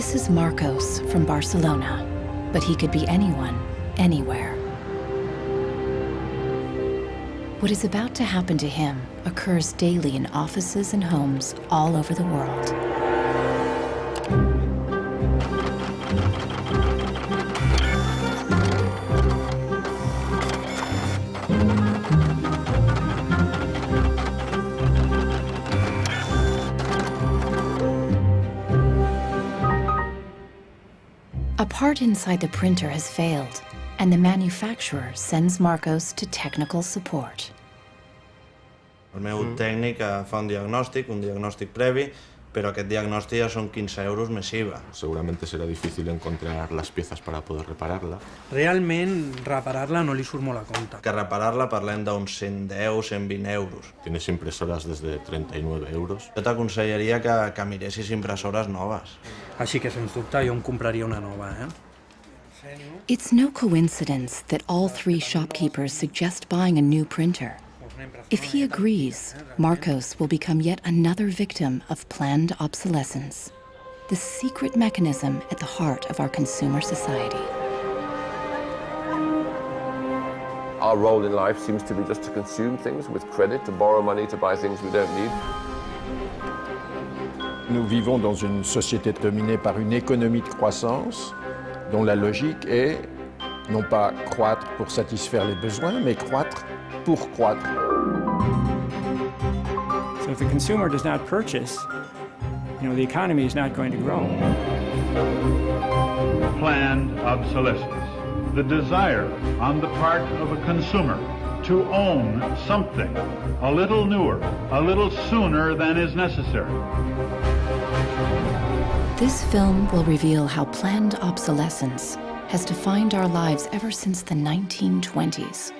This is Marcos from Barcelona, but he could be anyone, anywhere. What is about to happen to him occurs daily in offices and homes all over the world. A part inside the printer has failed, and the manufacturer sends Marcos to technical support. El meu tècnic fa un diagnòstic previ, però aquest diagnòstic ja són 15 euros més IVA. Seguramente será difícil encontrar las piezas para poder repararla. Realment, reparar-la no li surt molt a compte. Que reparar-la parlem d'uns 110, 120 euros. Tienes impresoras desde 39 euros. Jo t'aconsellaria que miressis impressores noves. Així que, sens dubte, jo em compraria una nova, It's no coincidence that all three shopkeepers suggest buying a new printer. If he agrees, Marcos will become yet another victim of planned obsolescence, the secret mechanism at the heart of our consumer society. Our role in life seems to be just to consume things with credit, to borrow money to buy things we don't need. Nous vivons dans une société dominée par une économie de croissance dont la logique est non pas croître pour satisfaire les besoins, mais croître pour croître. So if the consumer does not purchase, the economy is not going to grow. Planned obsolescence, the desire on the part of a consumer to own something a little newer, a little sooner than is necessary. This film will reveal how planned obsolescence has defined our lives ever since the 1920s,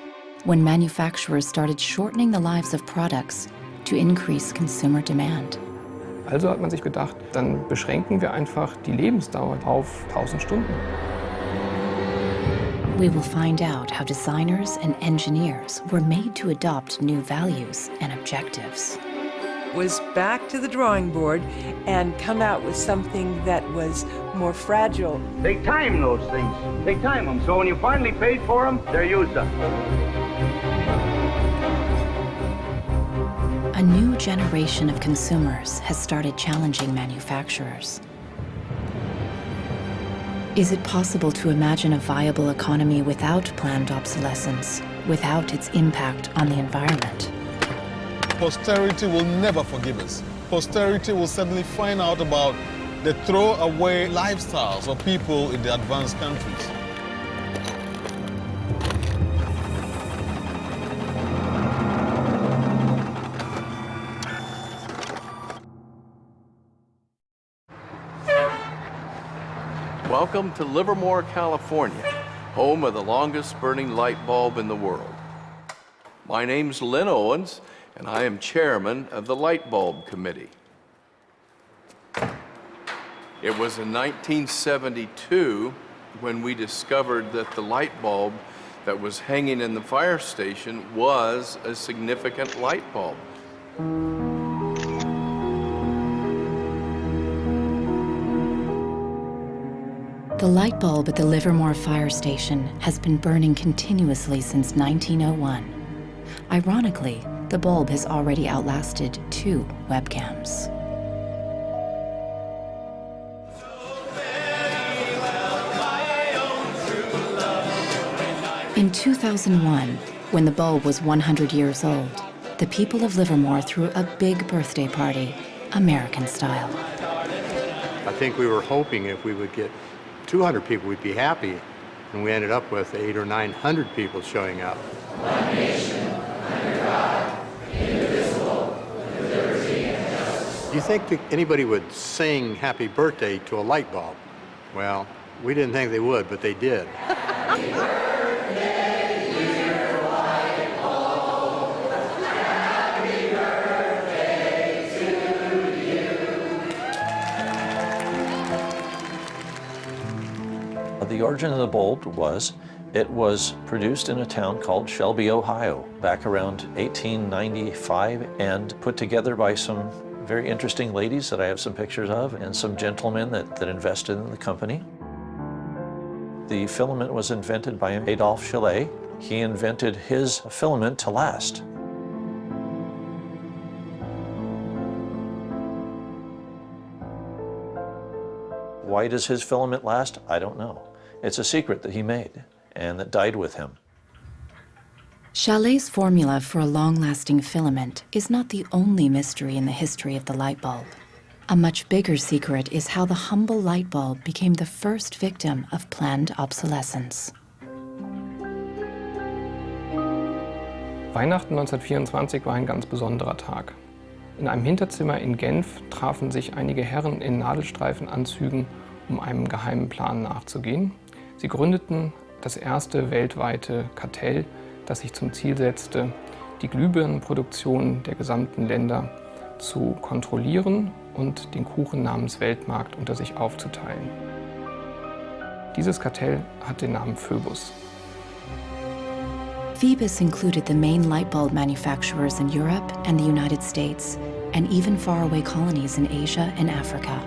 when manufacturers started shortening the lives of products to increase consumer demand. Also hat man sich gedacht, dann beschränken wir einfach die Lebensdauer auf 1000 Stunden. We will find out how designers and engineers were made to adopt new values and objectives. Was back to the drawing board and come out with something that was more fragile. They time those things. They time them, so when you finally paid for them, they're used up. A new generation of consumers has started challenging manufacturers. Is it possible to imagine a viable economy without planned obsolescence, without its impact on the environment? Posterity will never forgive us. Posterity will suddenly find out about the throwaway lifestyles of people in the advanced countries. Welcome to Livermore, California, home of the longest burning light bulb in the world. My name's Lynn Owens, and I am chairman of the Light Bulb Committee. It was in 1972 when we discovered that the light bulb that was hanging in the fire station was a significant light bulb. The light bulb at the Livermore fire station has been burning continuously since 1901. Ironically, the bulb has already outlasted 2 webcams. In 2001, when the bulb was 100 years old, the people of Livermore threw a big birthday party, American style. I think we were hoping if we would get 200 people, we'd be happy, and we ended up with 800 or 900 people showing up. One nation, under God, indivisible, with liberty and justice. Do you think that anybody would sing happy birthday to a light bulb? Well, we didn't think they would, but they did. The origin of the bulb was, it was produced in a town called Shelby, Ohio, back around 1895, and put together by some very interesting ladies that I have some pictures of, and some gentlemen that invested in the company. The filament was invented by Adolphe Chaillet. He invented his filament to last. Why does his filament last? I don't know. It's a secret that he made and that died with him. Chaillet's formula for a long-lasting filament is not the only mystery in the history of the light bulb. A much bigger secret is how the humble light bulb became the first victim of planned obsolescence. Weihnachten 1924 war ein ganz besonderer Tag. In einem Hinterzimmer in Genf trafen sich einige Herren in Nadelstreifenanzügen, um einem geheimen Plan nachzugehen. Sie gründeten das erste weltweite Kartell, das sich zum Ziel setzte, die Glühbirnenproduktion der gesamten Länder zu kontrollieren und den Kuchen namens Weltmarkt unter sich aufzuteilen. Dieses Kartell hat den Namen Phoebus. Phoebus included the main light bulb manufacturers in Europe and the United States, and even faraway colonies in Asia and Africa.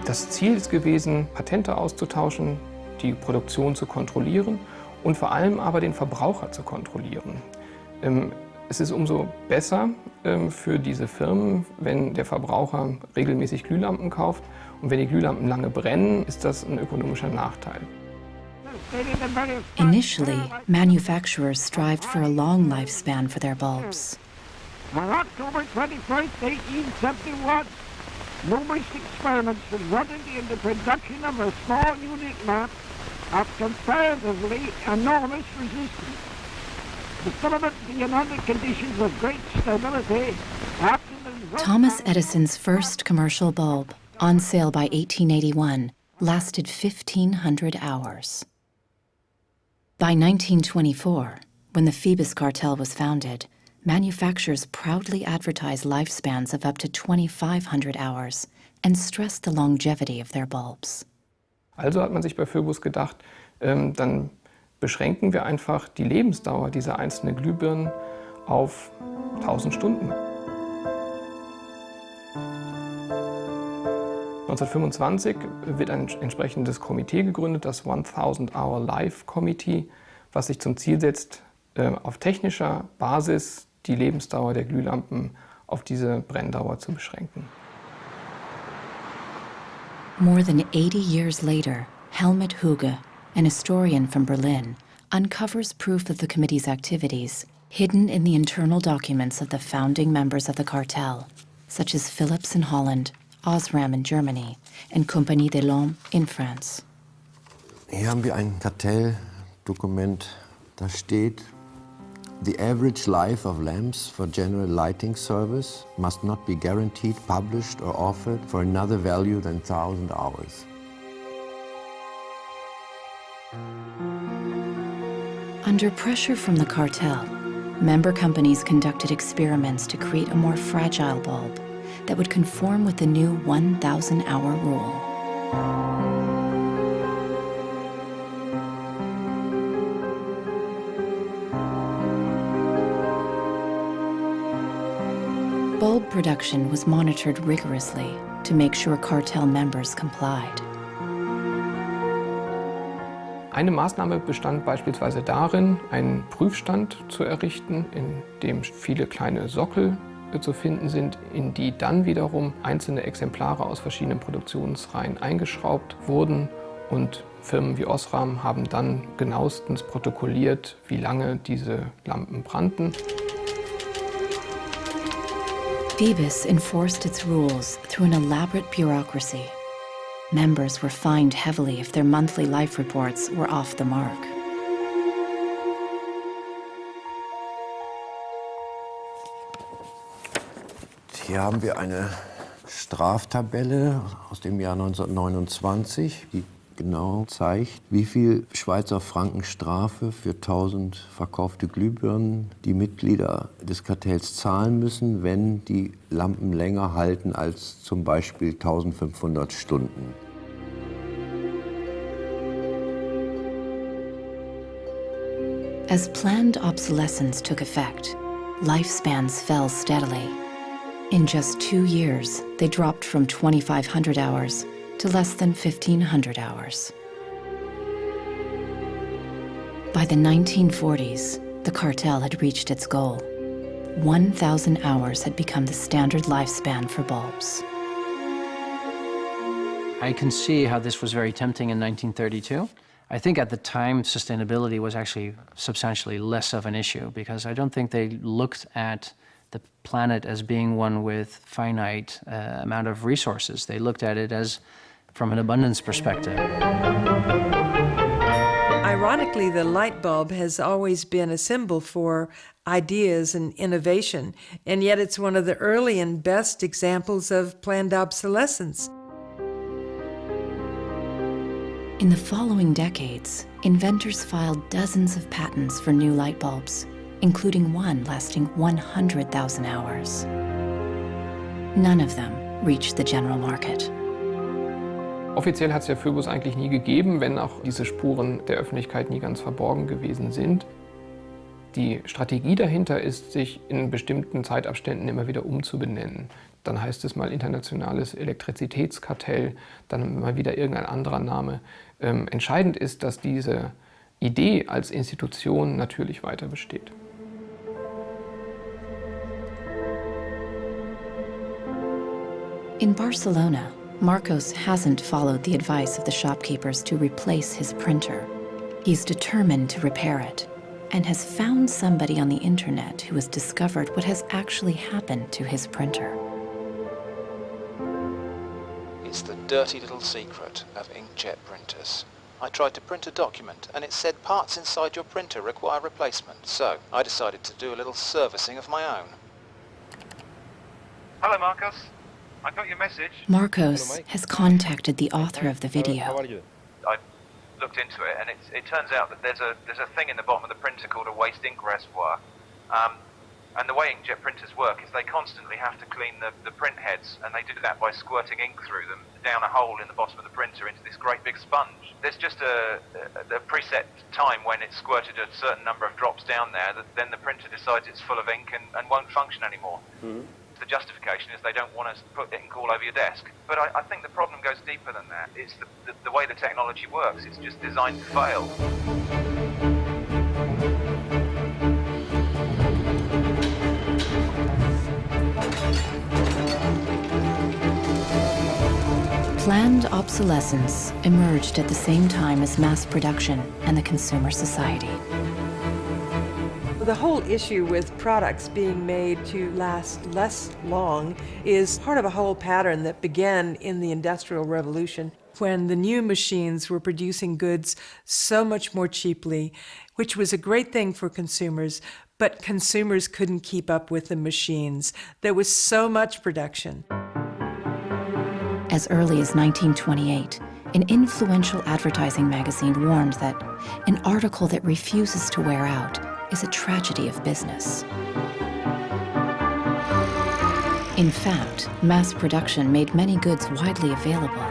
Das Ziel ist gewesen, Patente auszutauschen, die Produktion zu kontrollieren und vor allem aber den Verbraucher zu kontrollieren. Es ist umso besser für diese Firmen, wenn der Verbraucher regelmäßig Glühlampen kauft, und wenn die Glühlampen lange brennen, ist das ein ökonomischer Nachteil. Initially, manufacturers strived for a long lifespan for their bulbs. On October 21st, 1871, numerous experiments resulted in the production of a small unique lamp of comparatively enormous resistance. The filament being under conditions of great stability after the... Thomas Edison's first commercial bulb, on sale by 1881, lasted 1,500 hours. By 1924, when the Phoebus cartel was founded, manufacturers proudly advertised lifespans of up to 2,500 hours and stressed the longevity of their bulbs. Also hat man sich bei Phoebus gedacht, dann beschränken wir einfach die Lebensdauer dieser einzelnen Glühbirnen auf 1000 Stunden. 1925 wird ein entsprechendes Komitee gegründet, das 1000-Hour Life Committee, was sich zum Ziel setzt, auf technischer Basis die Lebensdauer der Glühlampen auf diese Brenndauer zu beschränken. More than 80 years later, Helmut Hüge, an historian from Berlin, uncovers proof of the committee's activities hidden in the internal documents of the founding members of the cartel, such as Philips in Holland, Osram in Germany, and Compagnie des Lampes in France. Hier haben wir ein Kartelldokument, da steht: The average life of lamps for general lighting service must not be guaranteed, published or offered for another value than 1,000 hours. Under pressure from the cartel, member companies conducted experiments to create a more fragile bulb that would conform with the new 1,000-hour rule. Bulb production was monitored rigorously to make sure cartel members complied. Eine Maßnahme bestand beispielsweise darin, einen Prüfstand zu errichten, in dem viele kleine Sockel zu finden sind, in die dann wiederum einzelne Exemplare aus verschiedenen Produktionsreihen eingeschraubt wurden, und Firmen wie Osram haben dann genauestens protokolliert, wie lange diese Lampen brannten. Phoebus enforced its rules through an elaborate bureaucracy. Members were fined heavily if their monthly life reports were off the mark. Hier haben wir eine Straftabelle aus dem Jahr 1929, die genau zeigt, wie viel Schweizer Franken Strafe für 1000 verkaufte Glühbirnen die Mitglieder des Kartells zahlen müssen, wenn die Lampen länger halten als zum Beispiel 1500 Stunden. As planned obsolescence took effect, lifespans fell steadily. In just 2 years, they dropped from 2,500 hours to less than 1,500 hours. By the 1940s, the cartel had reached its goal. 1,000 hours had become the standard lifespan for bulbs. I can see how this was very tempting in 1932. I think at the time, sustainability was actually substantially less of an issue because I don't think they looked at the planet as being one with finite amount of resources. They looked at it as from an abundance perspective. Ironically, the light bulb has always been a symbol for ideas and innovation, and yet it's one of the early and best examples of planned obsolescence. In the following decades, inventors filed dozens of patents for new light bulbs, including one lasting 100,000 hours. None of them reached the general market. Offiziell hat es ja Phöbus eigentlich nie gegeben, wenn auch diese Spuren der Öffentlichkeit nie ganz verborgen gewesen sind. Die Strategie dahinter ist, sich in bestimmten Zeitabständen immer wieder umzubenennen. Dann heißt es mal internationales Elektrizitätskartell, dann mal wieder irgendein anderer Name. Entscheidend ist, dass diese Idee als Institution natürlich weiter besteht. In Barcelona, Marcos hasn't followed the advice of the shopkeepers to replace his printer. He's determined to repair it and has found somebody on the internet who has discovered what has actually happened to his printer. It's the dirty little secret of inkjet printers. I tried to print a document and it said parts inside your printer require replacement, so I decided to do a little servicing of my own. Hello, Marcos. I got your message. Marcos has contacted the author of the video. I looked into it, and it turns out that there's a thing in the bottom of the printer called a waste ink reservoir. And the way inkjet printers work is they constantly have to clean the print heads, and they do that by squirting ink through them down a hole in the bottom of the printer into this great big sponge. There's just a preset time when it's squirted a certain number of drops down there that then the printer decides it's full of ink and won't function anymore. Mm-hmm. The justification is they don't want to put ink all over your desk. But I think the problem goes deeper than that. It's the way the technology works. It's just designed to fail. Planned obsolescence emerged at the same time as mass production and the consumer society. The whole issue with products being made to last less long is part of a whole pattern that began in the Industrial Revolution when the new machines were producing goods so much more cheaply, which was a great thing for consumers, but consumers couldn't keep up with the machines. There was so much production. As early as 1928, an influential advertising magazine warned that an article that refuses to wear out is a tragedy of business. In fact, mass production made many goods widely available.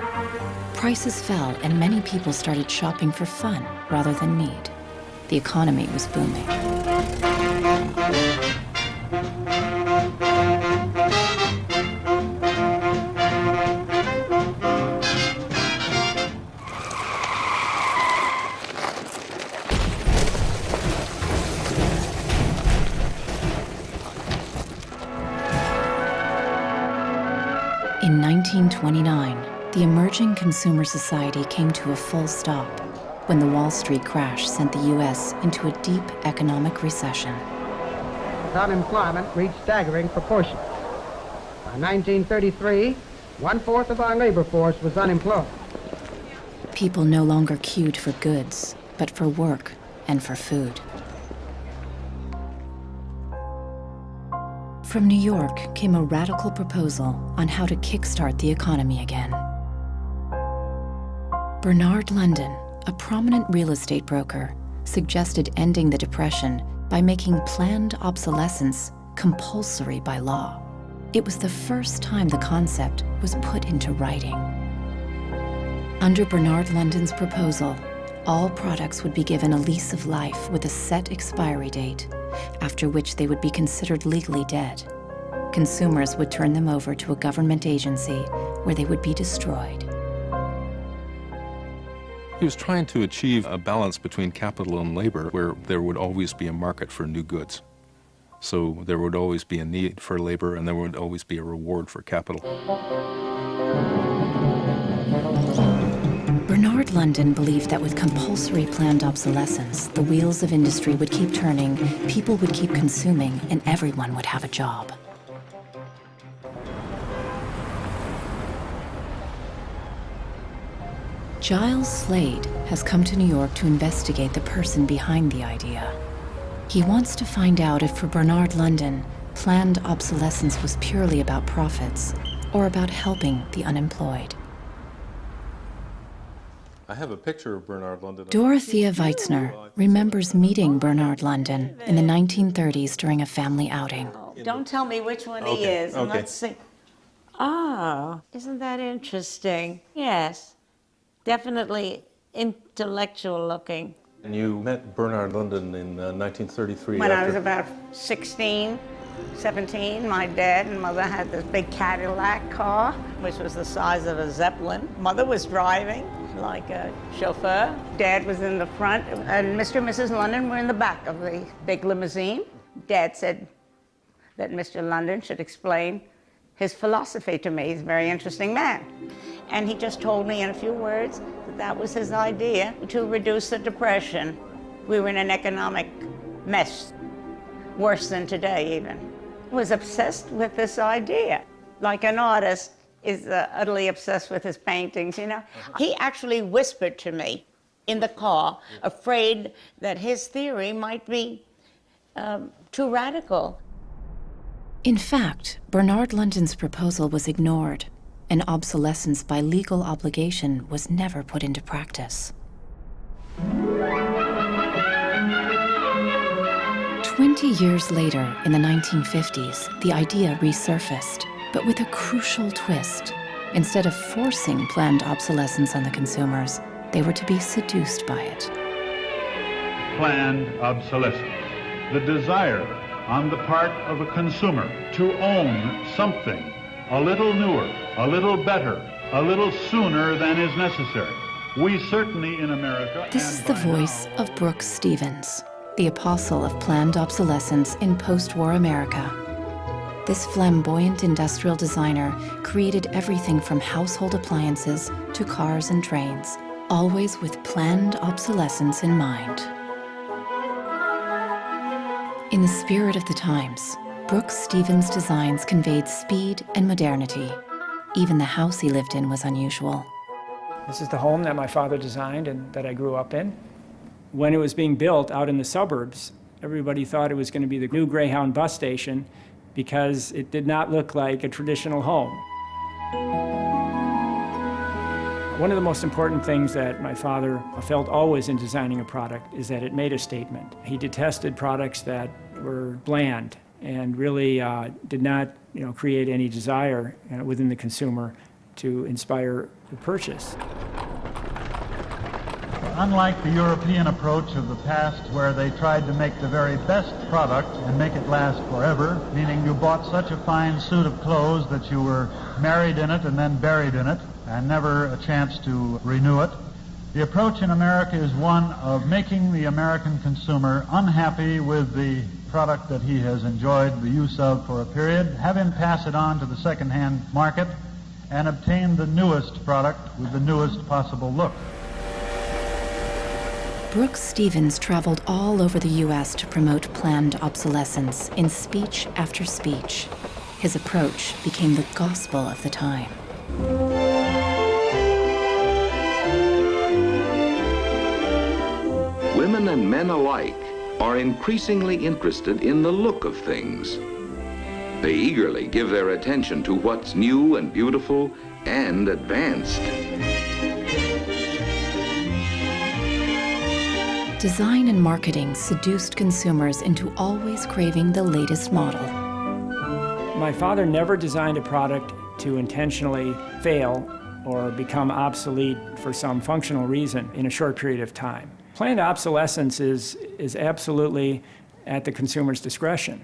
Prices fell and many people started shopping for fun rather than need. The economy was booming. In 1929, the emerging consumer society came to a full stop when the Wall Street crash sent the U.S. into a deep economic recession. Unemployment reached staggering proportions. By 1933, 1/4 of our labor force was unemployed. People no longer queued for goods, but for work and for food. From New York came a radical proposal on how to kickstart the economy again. Bernard London, a prominent real estate broker, suggested ending the Depression by making planned obsolescence compulsory by law. It was the first time the concept was put into writing. Under Bernard London's proposal, all products would be given a lease of life with a set expiry date, after which they would be considered legally dead. Consumers would turn them over to a government agency where they would be destroyed. He was trying to achieve a balance between capital and labor where there would always be a market for new goods. So there would always be a need for labor and there would always be a reward for capital. Bernard London believed that with compulsory planned obsolescence, the wheels of industry would keep turning, people would keep consuming, and everyone would have a job. Giles Slade has come to New York to investigate the person behind the idea. He wants to find out if for Bernard London, planned obsolescence was purely about profits or about helping the unemployed. I have a picture of Bernard London. Dorothea Weitzner remembers meeting Bernard London in the 1930s during a family outing. Don't tell me which one he is. Okay. Let's see. Ah, isn't that interesting? Yes. Definitely intellectual looking. And you met Bernard London in 1933. When I was about 16, 17, my dad and mother had this big Cadillac car, which was the size of a Zeppelin. Mother was driving like a chauffeur. Dad was in the front, and Mr. and Mrs. London were in the back of the big limousine. Dad said that Mr. London should explain his philosophy to me. He's a very interesting man. And he just told me in a few words that that was his idea to reduce the depression. We were in an economic mess, worse than today even. I was obsessed with this idea. Like an artist is utterly obsessed with his paintings, you know. He actually whispered to me in the car, afraid that his theory might be too radical. In fact, Bernard London's proposal was ignored, and obsolescence by legal obligation was never put into practice. 20 years later, in the 1950s, the idea resurfaced, but with a crucial twist. Instead of forcing planned obsolescence on the consumers, they were to be seduced by it. Planned obsolescence. The desire on the part of a consumer to own something a little newer, a little better, a little sooner than is necessary. We certainly in America... This is the voice of Brooks Stevens, the apostle of planned obsolescence in post-war America. This flamboyant industrial designer created everything from household appliances to cars and trains, always with planned obsolescence in mind. In the spirit of the times, Brooks Stevens' designs conveyed speed and modernity. Even the house he lived in was unusual. This is the home that my father designed and that I grew up in. When it was being built out in the suburbs, everybody thought it was going to be the new Greyhound bus station because it did not look like a traditional home. One of the most important things that my father felt always in designing a product is that it made a statement. He detested products that were bland and really did not, create any desire within the consumer to inspire the purchase. Unlike the European approach of the past where they tried to make the very best product and make it last forever, meaning you bought such a fine suit of clothes that you were married in it and then buried in it and never a chance to renew it, the approach in America is one of making the American consumer unhappy with the product that he has enjoyed the use of for a period, have him pass it on to the second-hand market, and obtain the newest product with the newest possible look. Brooks Stevens traveled all over the U.S. to promote planned obsolescence in speech after speech. His approach became the gospel of the time. Women and men alike are increasingly interested in the look of things. They eagerly give their attention to what's new and beautiful and advanced. Design and marketing seduced consumers into always craving the latest model. My father never designed a product to intentionally fail or become obsolete for some functional reason in a short period of time. Planned obsolescence is absolutely at the consumer's discretion.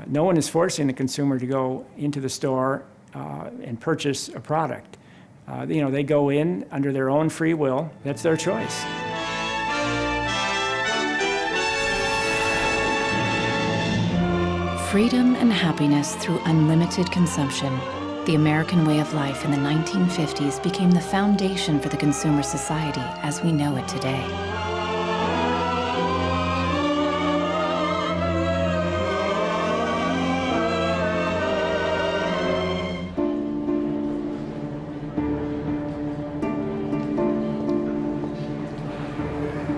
No one is forcing the consumer to go into the store and purchase a product. They go in under their own free will. That's their choice. Freedom and happiness through unlimited consumption. The American way of life in the 1950s became the foundation for the consumer society as we know it today.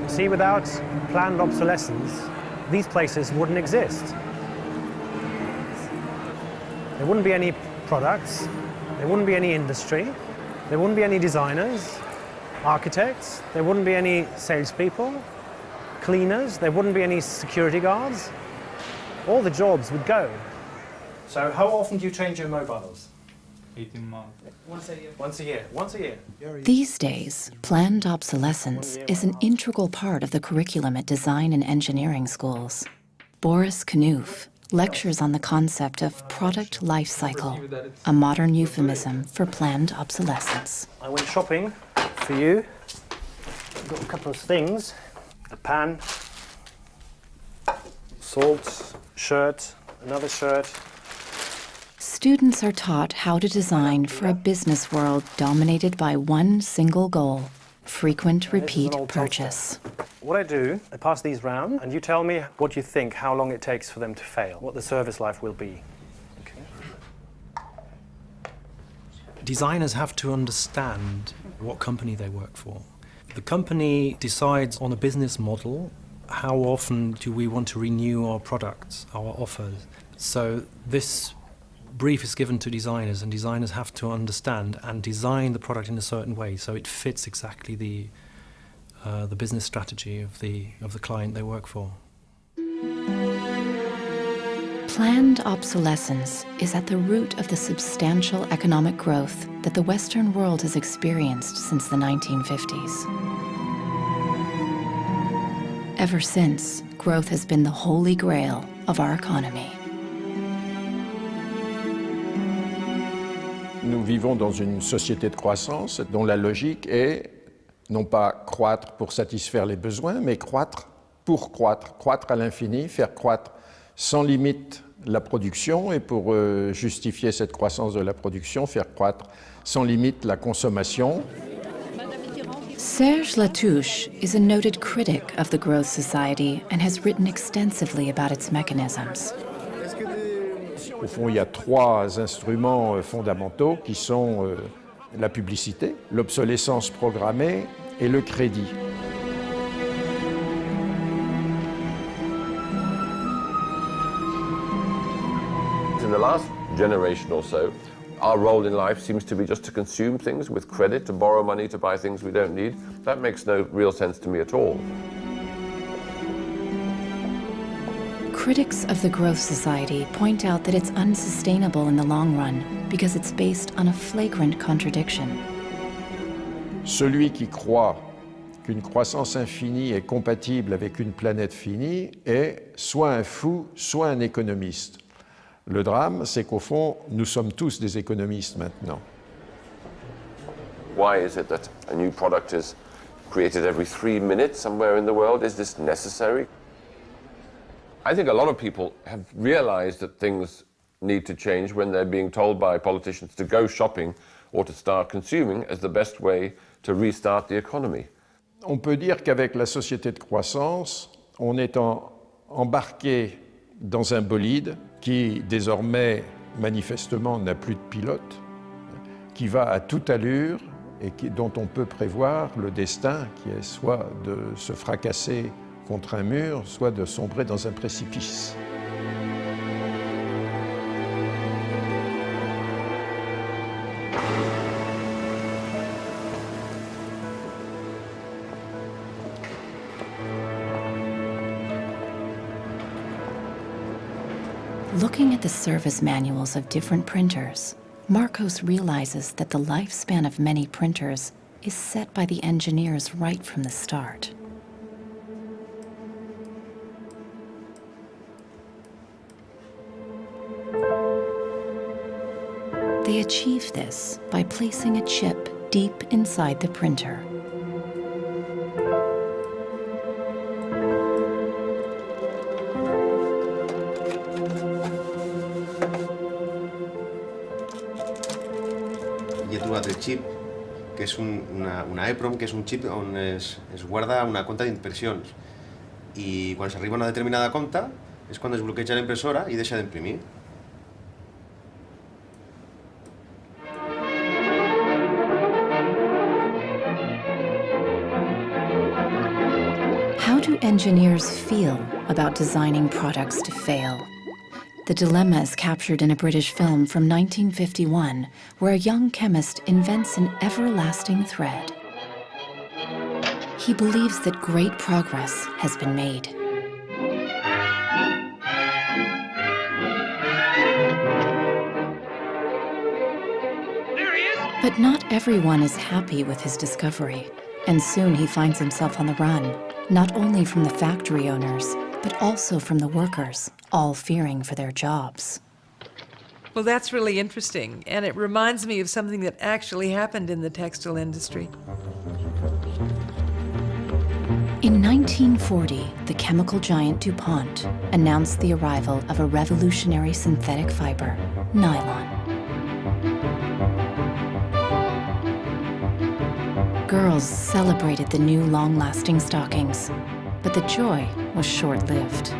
See, without planned obsolescence, these places wouldn't exist. There wouldn't be any products, there wouldn't be any industry, there wouldn't be any designers, architects, there wouldn't be any salespeople, cleaners, there wouldn't be any security guards. All the jobs would go. So how often do you change your mobiles? 18 months. Once a year. Once a year. Once a year. These days, planned obsolescence is an integral part of the curriculum at design and engineering schools. Boris Knuth lectures on the concept of product life cycle, a modern euphemism for planned obsolescence. I went shopping for you. Got a couple of things. A pan, salt, shirt, another shirt. Students are taught how to design for a business world dominated by one single goal: frequent repeat purchase. What I do, I pass these round, and you tell me what you think, how long it takes for them to fail, what the service life will be. Okay. Designers have to understand what company they work for. The company decides on a business model, how often do we want to renew our products, our offers. So this brief is given to designers, and designers have to understand and design the product in a certain way so it fits exactly the business strategy of the client they work for. Planned obsolescence is at the root of the substantial economic growth that the Western world has experienced since the 1950s. Ever since, growth has been the holy grail of our economy. Nous vivons dans une société de croissance dont la logique est non pas croître pour satisfaire les besoins, mais croître pour croître, croître à l'infini, faire croître sans limite la production et pour justifier cette croissance de la production, faire croître sans limite la consommation. Serge Latouche is a noted critic of the growth society and has written extensively about its mechanisms. Au fond, il y a trois instruments fondamentaux qui sont la publicité, l'obsolescence programmée et le crédit. In the last generation or so, our role in life seems to be just to consume things with credit, to borrow money to buy things we don't need. That makes no real sense to me at all. Critics of the growth society point out that it's unsustainable in the long run because it's based on a flagrant contradiction. Celui qui croit qu'une croissance infinie est compatible avec une planète finie est soit un fou, soit un économiste. Le drame, c'est qu'au fond, nous sommes tous des économistes maintenant. Why is it that a new product is created every 3 minutes somewhere in the world? Is this necessary? I think a lot of people have realized that things need to change when they're being told by politicians to go shopping or to start consuming as the best way to restart the economy. On peut dire qu'avec la société de croissance, on est embarqué dans un bolide qui désormais manifestement n'a plus de pilote, qui va à toute allure et dont on peut prévoir le destin qui est soit de se fracasser contre un mur, soit de sombrer dans un précipice. Looking at the service manuals of different printers, Marcos realizes that the lifespan of many printers is set by the engineers right from the start. They achieve this by placing a chip deep inside the printer. Hi he trobat el xip, que és una EEPROM, que és un xip on es guarda una compta d'impressions. I quan s'arriba a una determinada compta és quan es bloqueja la impressora i deixa d'imprimir. How do engineers feel about designing products to fail? The dilemma is captured in a British film from 1951, where a young chemist invents an everlasting thread. He believes that great progress has been made. But not everyone is happy with his discovery, and soon he finds himself on the run, not only from the factory owners, but also from the workers, all fearing for their jobs. Well, that's really interesting, and it reminds me of something that actually happened in the textile industry. In 1940, the chemical giant DuPont announced the arrival of a revolutionary synthetic fiber, nylon. Girls celebrated the new long-lasting stockings, but the joy was short-lived.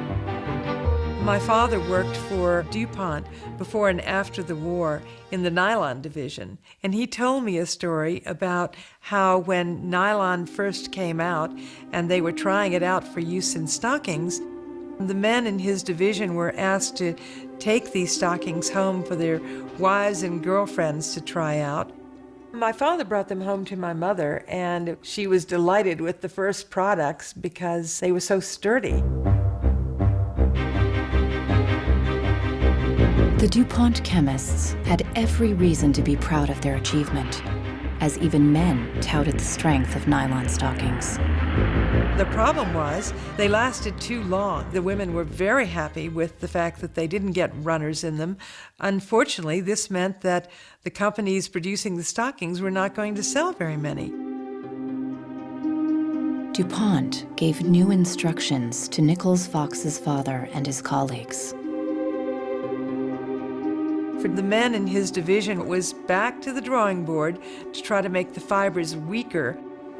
My father worked for DuPont before and after the war in the nylon division, and he told me a story about how when nylon first came out and they were trying it out for use in stockings, the men in his division were asked to take these stockings home for their wives and girlfriends to try out. My father brought them home to my mother, and she was delighted with the first products because they were so sturdy. The DuPont chemists had every reason to be proud of their achievement, as even men touted the strength of nylon stockings. The problem was they lasted too long. The women were very happy with the fact that they didn't get runners in them. Unfortunately, this meant that the companies producing the stockings were not going to sell very many. DuPont gave new instructions to Nichols Fox's father and his colleagues. For the men in his division, it was back to the drawing board to try to make the fibers weaker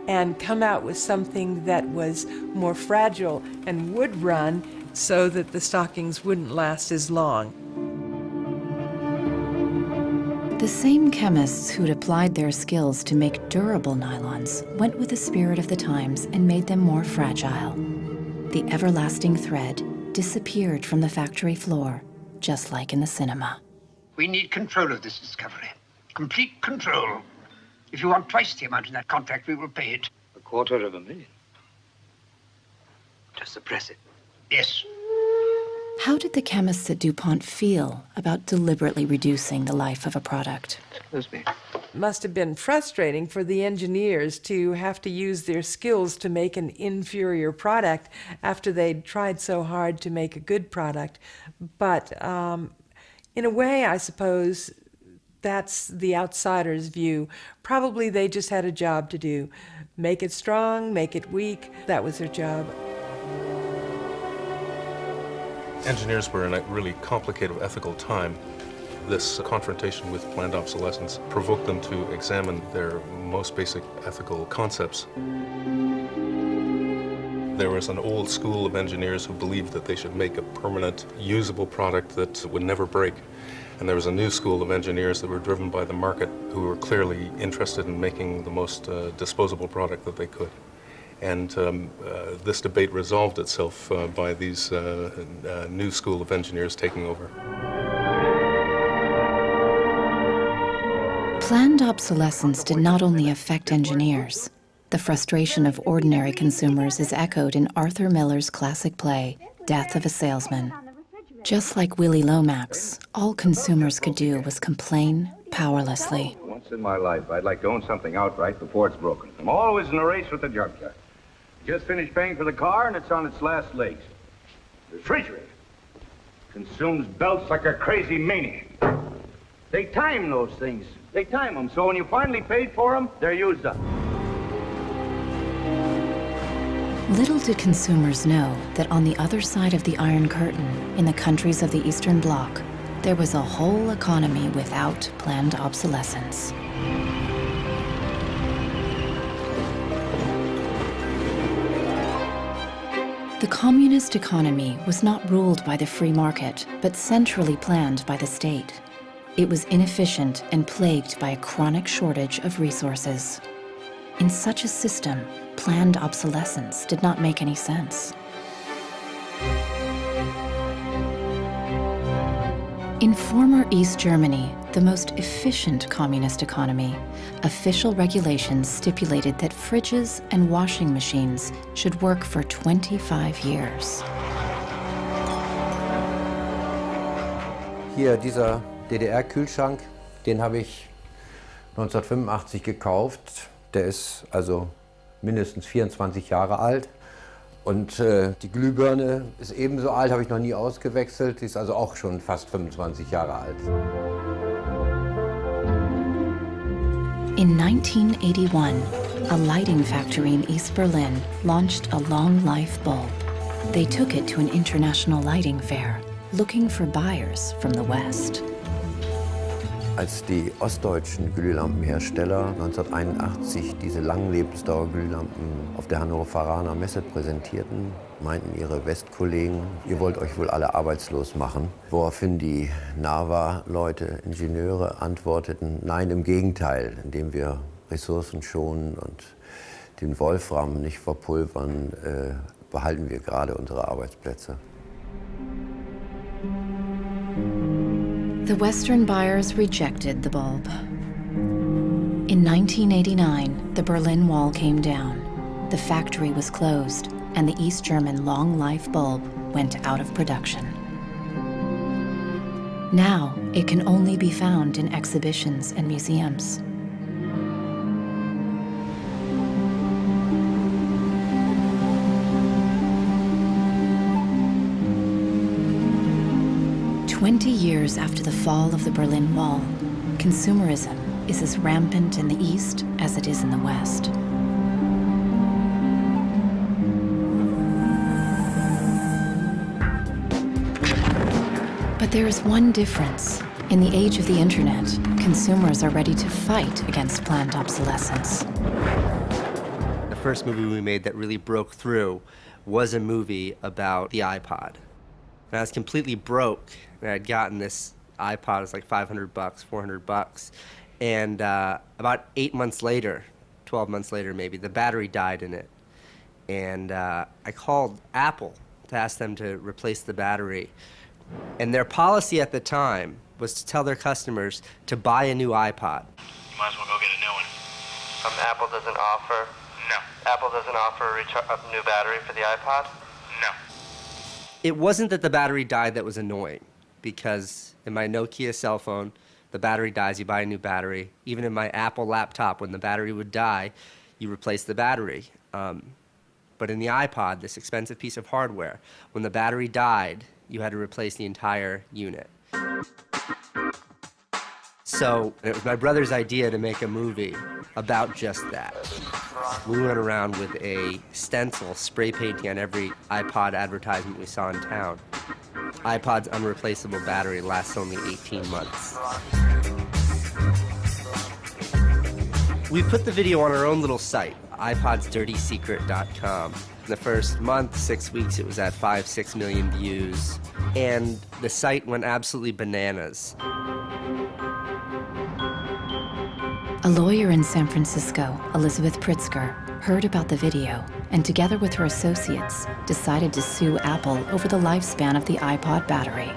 and come out with something that was more fragile and would run so that the stockings wouldn't last as long. The same chemists who'd applied their skills to make durable nylons went with the spirit of the times and made them more fragile. The everlasting thread disappeared from the factory floor, just like in the cinema. We need control of this discovery. Complete control. If you want twice the amount in that contract, we will pay it. $250,000. To suppress it. Yes. How did the chemists at DuPont feel about deliberately reducing the life of a product? Excuse me. It must have been frustrating for the engineers to have to use their skills to make an inferior product after they'd tried so hard to make a good product. But in a way, I suppose that's the outsider's view. Probably they just had a job to do. Make it strong, make it weak. That was their job. Engineers were in a really complicated ethical time. This confrontation with planned obsolescence provoked them to examine their most basic ethical concepts. There was an old school of engineers who believed that they should make a permanent, usable product that would never break. And there was a new school of engineers that were driven by the market who were clearly interested in making the most disposable product that they could. And this debate resolved itself by these new school of engineers taking over. Planned obsolescence did not only affect engineers. The frustration of ordinary consumers is echoed in Arthur Miller's classic play, Death of a Salesman. Just like Willie Lomax, all consumers could do was complain powerlessly. Once in my life, I'd like to own something outright before it's broken. I'm always in a race with the junkyard. Just finished paying for the car, and it's on its last legs. The refrigerator consumes belts like a crazy maniac. They time those things. They time them, so when you finally paid for them, they're used up. Little did consumers know that on the other side of the Iron Curtain, in the countries of the Eastern Bloc, there was a whole economy without planned obsolescence. The communist economy was not ruled by the free market, but centrally planned by the state. It was inefficient and plagued by a chronic shortage of resources. In such a system, planned obsolescence did not make any sense. In former East Germany, the most efficient communist economy, official regulations stipulated that fridges and washing machines should work for 25 years. Hier, dieser DDR-Kühlschrank, den habe ich 1985 gekauft. Der ist also mindestens 24 Jahre alt. Und die Glühbirne ist ebenso alt, habe ich noch nie ausgewechselt. Die ist also auch schon fast 25 Jahre alt. In 1981, a lighting factory in East Berlin launched a long-life bulb. They took it to an international lighting fair, looking for buyers from the West. Als die ostdeutschen Glühlampenhersteller 1981 diese Langlebensdauerglühlampen auf der Hannoveraner Messe präsentierten, meinten ihre Westkollegen, ihr wollt euch wohl alle arbeitslos machen. Woraufhin die NAVA-Leute, Ingenieure, antworteten, nein, im Gegenteil, indem wir Ressourcen schonen und den Wolfram nicht verpulvern, behalten wir gerade unsere Arbeitsplätze. The Western buyers rejected the bulb. In 1989, the Berlin Wall came down. The factory was closed, and the East German long-life bulb went out of production. Now, it can only be found in exhibitions and museums. "20 years after the fall of the Berlin Wall, consumerism is as rampant in the East as it is in the West. But there is one difference. In the age of the internet, consumers are ready to fight against planned obsolescence. The first movie we made that really broke through was a movie about the iPod. And I was completely broke. And I'd gotten this iPod, it was like $500, $400. And about 8 months later, 12 months later maybe, the battery died in it. And I called Apple to ask them to replace the battery. And their policy at the time was to tell their customers to buy a new iPod. You might as well go get a new one. Apple doesn't offer? No. Apple doesn't offer a new battery for the iPod? No. It wasn't that the battery died that was annoying, because in my Nokia cell phone, the battery dies, you buy a new battery. Even in my Apple laptop, when the battery would die, you replace the battery. But in the iPod, this expensive piece of hardware, when the battery died, you had to replace the entire unit. So it was my brother's idea to make a movie about just that. We went around with a stencil, spray painting on every iPod advertisement we saw in town. iPod's unreplaceable battery lasts only 18 months. We put the video on our own little site, iPodsDirtySecret.com. In the first month, 6 weeks, it was at 5-6 million views. And the site went absolutely bananas. A lawyer in San Francisco, Elizabeth Pritzker, heard about the video and together with her associates decided to sue Apple over the lifespan of the iPod battery.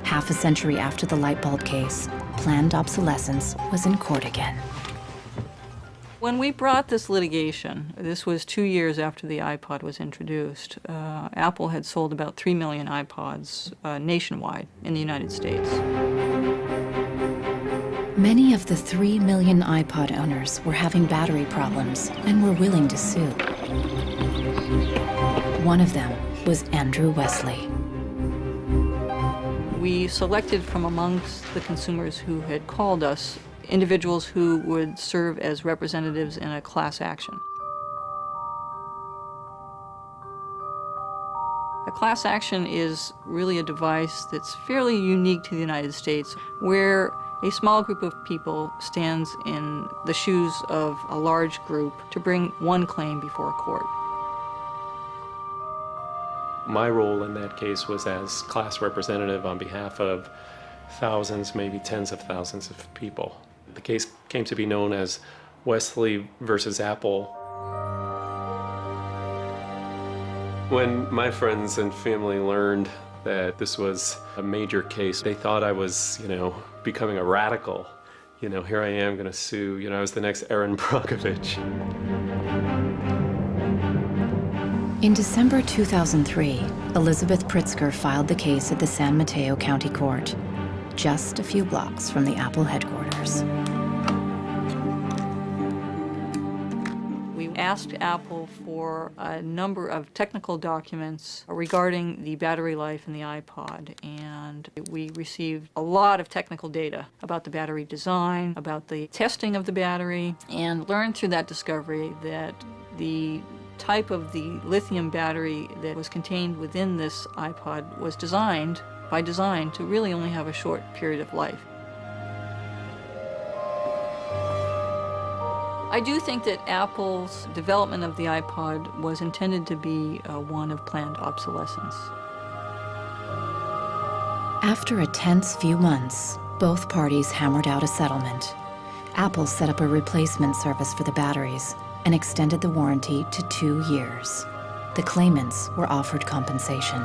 Half a century after the light bulb case, planned obsolescence was in court again. When we brought this litigation, this was 2 years after the iPod was introduced, Apple had sold about 3 million iPods nationwide in the United States. Many of the 3 million iPod owners were having battery problems and were willing to sue. One of them was Andrew Wesley. We selected from amongst the consumers who had called us individuals who would serve as representatives in a class action. A class action is really a device that's fairly unique to the United States, where a small group of people stands in the shoes of a large group to bring one claim before a court. My role in that case was as class representative on behalf of thousands, maybe tens of thousands of people. The case came to be known as Wesley versus Apple. When my friends and family learned that this was a major case, they thought I was, becoming a radical. Here I am going to sue. I was the next Aaron Brockovich. In December 2003, Elizabeth Pritzker filed the case at the San Mateo County Court, just a few blocks from the Apple headquarters. We asked Apple for a number of technical documents regarding the battery life in the iPod, and we received a lot of technical data about the battery design, about the testing of the battery, and learned through that discovery that the type of the lithium battery that was contained within this iPod was designed, by design, to really only have a short period of life. I do think that Apple's development of the iPod was intended to be one of planned obsolescence. After a tense few months, both parties hammered out a settlement. Apple set up a replacement service for the batteries and extended the warranty to 2 years. The claimants were offered compensation.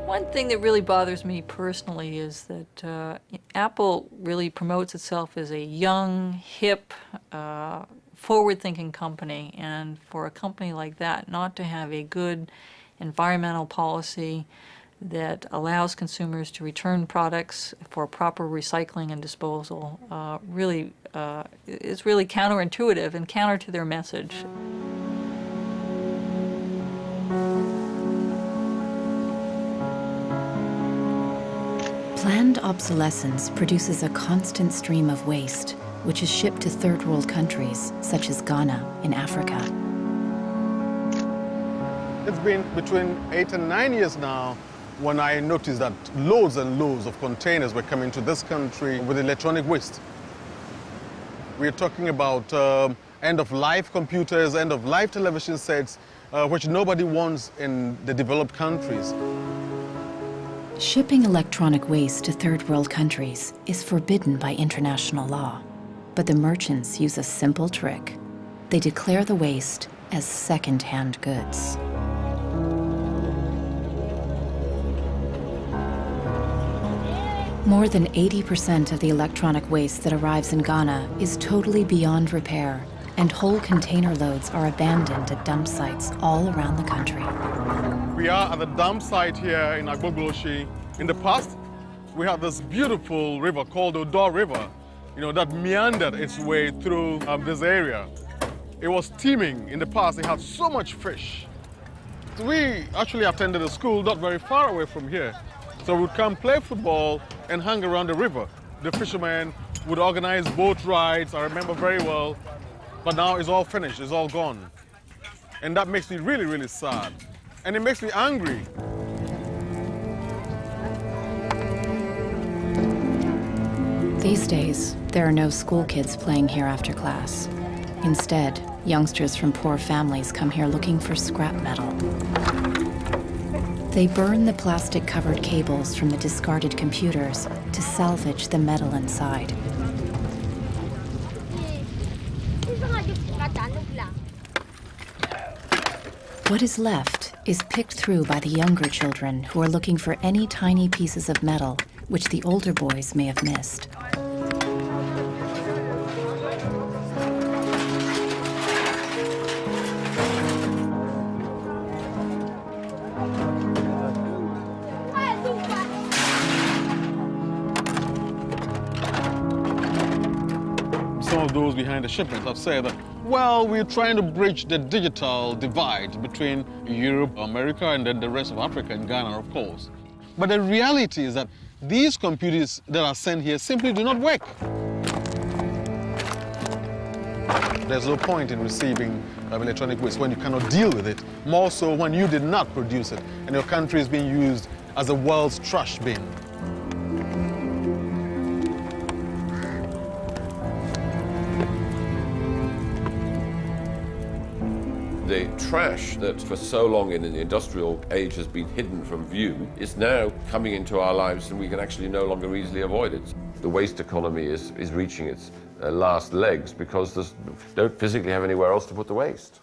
One thing that really bothers me personally is that Apple really promotes itself as a young, hip, forward-thinking company, and for a company like that not to have a good environmental policy that allows consumers to return products for proper recycling and disposal is really counterintuitive and counter to their message. Planned obsolescence produces a constant stream of waste, which is shipped to third world countries, such as Ghana in Africa. It's been between 8 and 9 years now when I noticed that loads and loads of containers were coming to this country with electronic waste. We're talking about end-of-life computers, end-of-life television sets, which nobody wants in the developed countries. Shipping electronic waste to third world countries is forbidden by international law, but the merchants use a simple trick. They declare the waste as second-hand goods. More than 80% of the electronic waste that arrives in Ghana is totally beyond repair, and whole container loads are abandoned at dump sites all around the country. We are at the dump site here in Agbogloshi. In the past, we had this beautiful river called the Odor River, that meandered its way through this area. It was teeming. In the past, it had so much fish. So we actually attended a school not very far away from here. So we would come play football and hang around the river. The fishermen would organize boat rides, I remember very well. But now it's all finished, it's all gone. And that makes me really, really sad. And it makes me angry. These days, there are no school kids playing here after class. Instead, youngsters from poor families come here looking for scrap metal. They burn the plastic-covered cables from the discarded computers to salvage the metal inside. What is left is picked through by the younger children who are looking for any tiny pieces of metal which the older boys may have missed. behind the shipment have said that, well, we're trying to bridge the digital divide between Europe, America, and then the rest of Africa and Ghana, of course. But the reality is that these computers that are sent here simply do not work. There's no point in receiving electronic waste when you cannot deal with it, more so when you did not produce it and your country is being used as the world's trash bin. The trash that for so long in the industrial age has been hidden from view is now coming into our lives, and we can actually no longer easily avoid it. The waste economy is reaching its last legs because they don't physically have anywhere else to put the waste.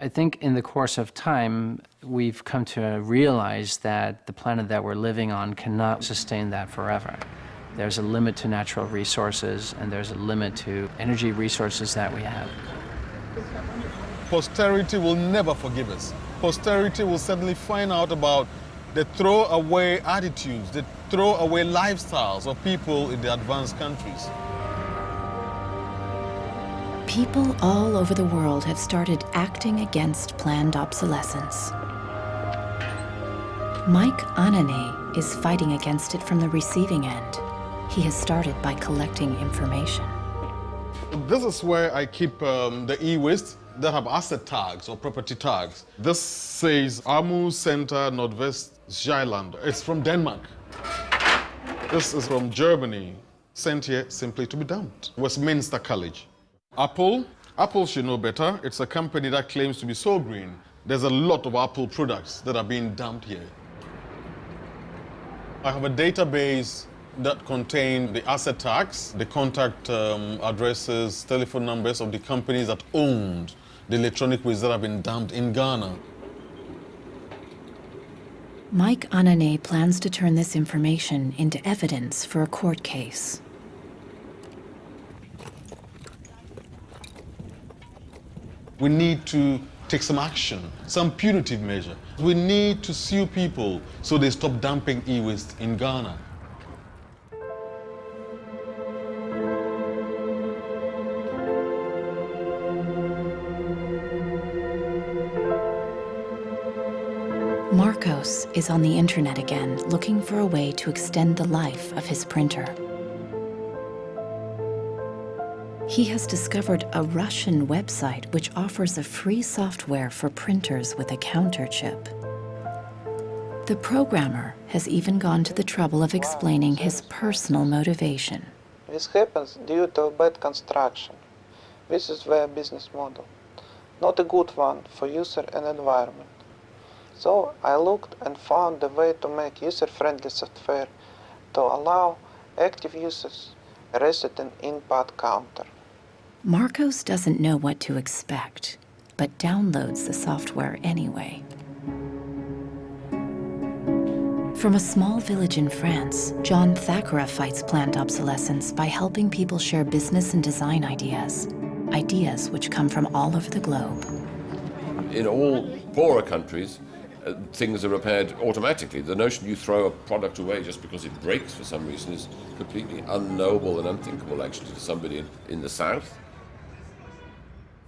I think in the course of time, we've come to realize that the planet that we're living on cannot sustain that forever. There's a limit to natural resources, and there's a limit to energy resources that we have. Posterity will never forgive us. Posterity will suddenly find out about the throwaway attitudes, the throwaway lifestyles of people in the advanced countries. People all over the world have started acting against planned obsolescence. Mike Anane is fighting against it from the receiving end. He has started by collecting information. This is where I keep the e-waste that have asset tags or property tags. This says Amu Center Nordvest Zeeland. It's from Denmark. This is from Germany, sent here simply to be dumped. Westminster College. Apple should know better. It's a company that claims to be so green. There's a lot of Apple products that are being dumped here. I have a database that contain the asset tags, the contact addresses, telephone numbers of the companies that owned the electronic waste that have been dumped in Ghana. Mike Anane plans to turn this information into evidence for a court case. We need to take some action, some punitive measure. We need to sue people so they stop dumping e-waste in Ghana. Marcos is on the internet again, looking for a way to extend the life of his printer. He has discovered a Russian website which offers a free software for printers with a counter chip. The programmer has even gone to the trouble of explaining his personal motivation. This happens due to bad construction. This is their business model. Not a good one for user and environment. So I looked and found a way to make user-friendly software to allow active users reset an input counter. Marcos doesn't know what to expect, but downloads the software anyway. From a small village in France, John Thakura fights planned obsolescence by helping people share business and design ideas which come from all over the globe. In all poorer countries, things are repaired automatically. The notion you throw a product away just because it breaks for some reason is completely unknowable and unthinkable, actually, to somebody in the South.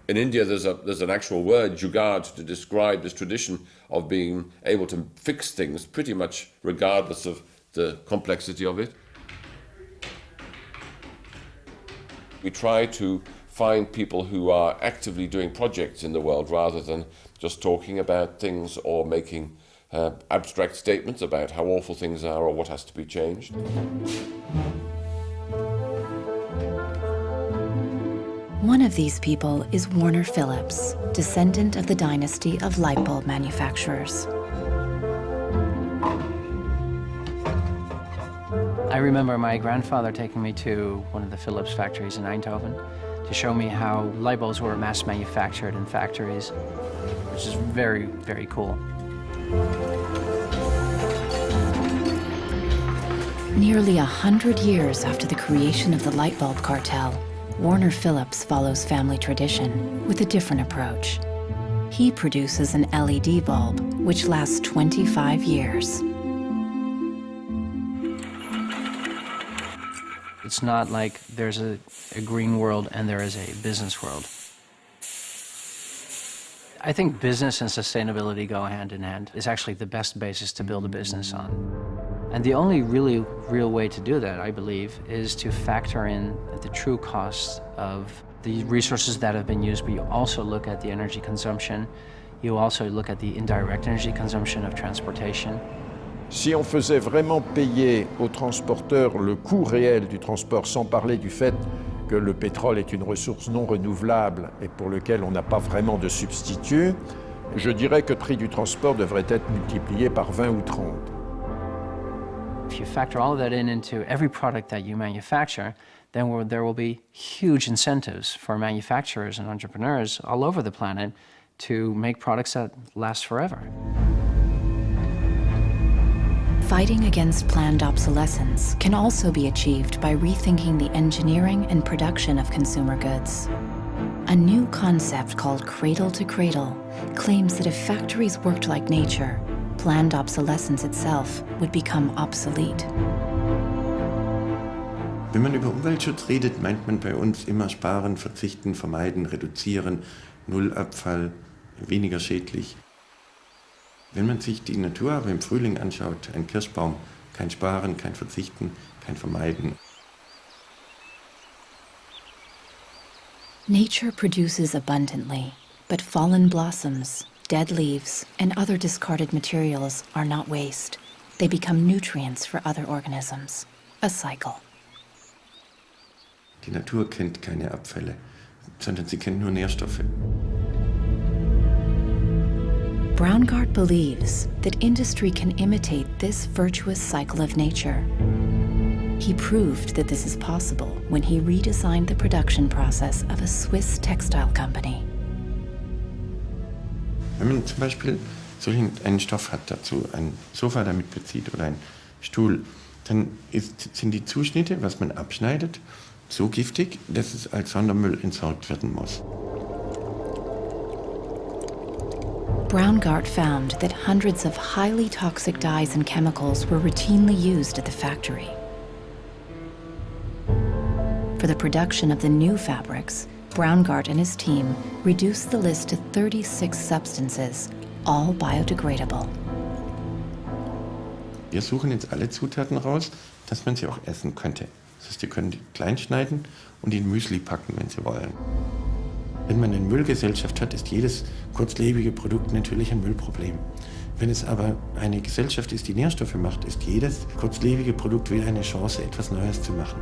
In India, there's an actual word, jugaad, to describe this tradition of being able to fix things pretty much regardless of the complexity of it. We try to find people who are actively doing projects in the world rather than just talking about things or making abstract statements about how awful things are or what has to be changed. One of these people is Warner Phillips, descendant of the dynasty of light bulb manufacturers. I remember my grandfather taking me to one of the Philips factories in Eindhoven to show me how light bulbs were mass manufactured in factories, which is very, very cool. Nearly 100 years after the creation of the light bulb cartel, Warner Phillips follows family tradition with a different approach. He produces an LED bulb, which lasts 25 years. It's not like there's a green world and there is a business world. I think business and sustainability go hand in hand. It's actually the best basis to build a business on. And the only really real way to do that, I believe, is to factor in the true costs of the resources that have been used, but you also look at the energy consumption. You also look at the indirect energy consumption of transportation. Si on faisait vraiment payer aux transporteurs le coût réel du transport, sans parler du fait que le pétrole est une ressource non renouvelable et pour lequel on n'a pas vraiment de substitut, je dirais que le prix du transport devrait être multiplié par 20 ou 30. If you factor all of that into every product that you manufacture, then there will be huge incentives for manufacturers and entrepreneurs all over the planet to make products that last forever. Fighting against planned obsolescence can also be achieved by rethinking the engineering and production of consumer goods. A new concept called cradle to cradle claims that if factories worked like nature, planned obsolescence itself would become obsolete. Wenn man über Umweltschutz redet, meint man bei uns immer sparen, verzichten, vermeiden, reduzieren, Nullabfall, weniger schädlich. Wenn man sich die Natur aber im Frühling anschaut, ein Kirschbaum, kein Sparen, kein Verzichten, kein Vermeiden. Nature produces abundantly, but fallen blossoms, dead leaves, and other discarded materials are not waste. They become nutrients for other organisms. A cycle. Die Natur kennt keine Abfälle, sondern sie kennt nur Nährstoffe. Braungart believes that industry can imitate this virtuous cycle of nature. He proved that this is possible when he redesigned the production process of a Swiss textile company. Wenn man zum Beispiel einen Stoff hat dazu, ein Sofa damit bezieht oder ein Stuhl, dann sind die Zuschnitte, was man abschneidet, so giftig, dass es als Sondermüll entsorgt werden muss. Braungart found that hundreds of highly toxic dyes and chemicals were routinely used at the factory. For the production of the new fabrics, Braungart and his team reduced the list to 36 substances, all biodegradable. Wir suchen jetzt alle Zutaten raus, dass man sie auch essen könnte. Das heißt, ihr könnt klein schneiden und in Müsli packen, wenn Sie wollen. Wenn man eine Müllgesellschaft hat, ist jedes kurzlebige Produkt natürlich ein Müllproblem. Wenn es aber eine Gesellschaft ist, die Nährstoffe macht, ist jedes kurzlebige Produkt wieder eine Chance, etwas Neues zu machen.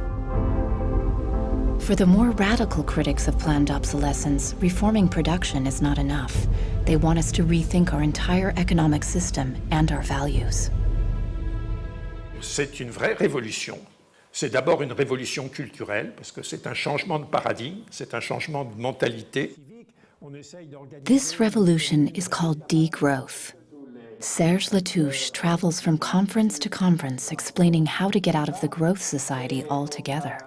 For the more radical critics of planned obsolescence, reforming production is not enough. They want us to rethink our entire economic system and our values. C'est une vraie révolution. C'est d'abord une révolution culturelle, parce que c'est un changement de paradigme, c'est un changement de mentalité. This revolution is called degrowth. Serge Latouche travels from conference to conference explaining how to get out of the growth society altogether.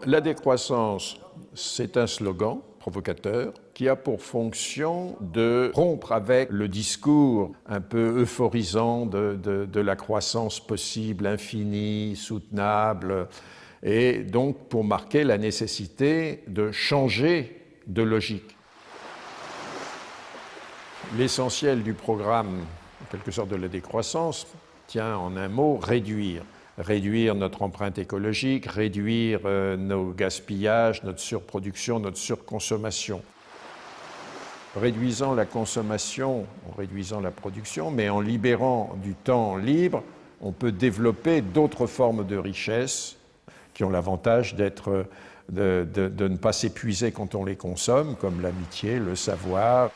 La décroissance, c'est un slogan provocateur qui a pour fonction de rompre avec le discours un peu euphorisant de la croissance possible, infinie, soutenable, et donc pour marquer la nécessité de changer de logique. L'essentiel du programme, en quelque sorte de la décroissance, tient en un mot réduire. Réduire notre empreinte écologique, réduire nos gaspillages, notre surproduction, notre surconsommation. Réduisant la consommation, en réduisant la production, mais en libérant du temps libre, on peut développer d'autres formes de richesse qui ont l'avantage de ne pas s'épuiser quand on les consomme, comme l'amitié, le savoir.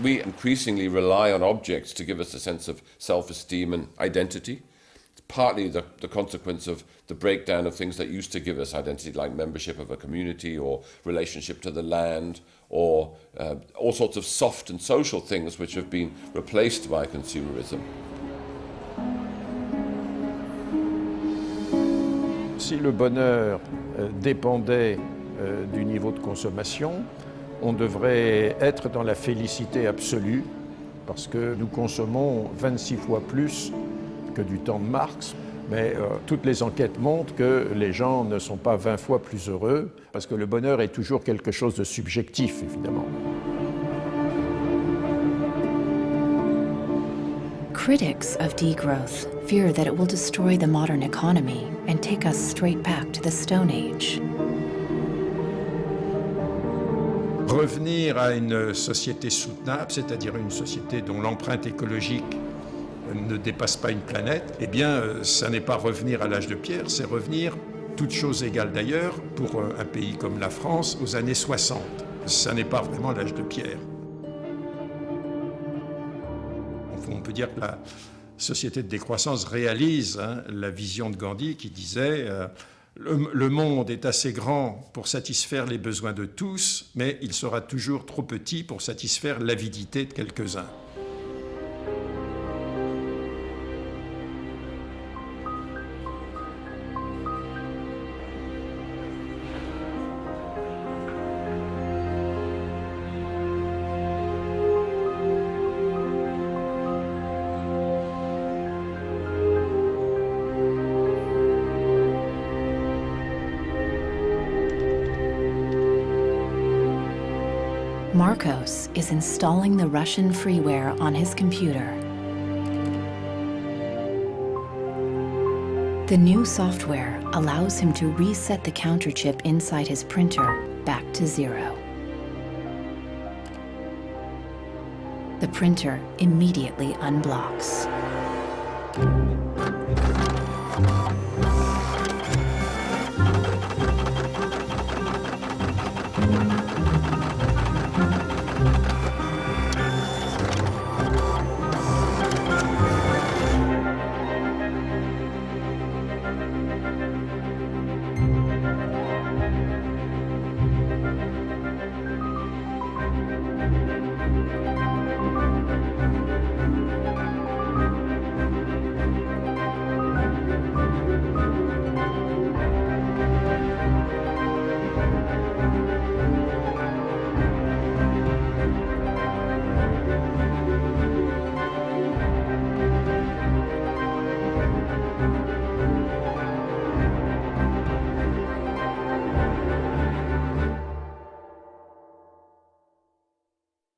We increasingly rely on objects to give us a sense of self-esteem and identity. It's partly the consequence of the breakdown of things that used to give us identity, like membership of a community or relationship to the land, or all sorts of soft and social things which have been replaced by consumerism. Si le bonheur dépendait du niveau de consommation, on devrait être dans la félicité absolue, parce que nous consommons 26 fois plus que du temps de Marx. Mais toutes les enquêtes montrent que les gens ne sont pas 20 fois plus heureux, parce que le bonheur est toujours quelque chose de subjectif, évidemment. Critics of degrowth fear that it will destroy the modern economy and take us straight back to the Stone Age. Revenir à une société soutenable, c'est-à-dire une société dont l'empreinte écologique ne dépasse pas une planète, eh bien, ça n'est pas revenir à l'âge de pierre, c'est revenir, toutes choses égales d'ailleurs, pour un pays comme la France, aux années 60. Ça n'est pas vraiment l'âge de pierre. On peut dire que la société de décroissance réalise la vision de Gandhi qui disait le monde est assez grand pour satisfaire les besoins de tous, mais il sera toujours trop petit pour satisfaire l'avidité de quelques-uns. Marcos is installing the Russian freeware on his computer. The new software allows him to reset the counter chip inside his printer back to 0. The printer immediately unblocks.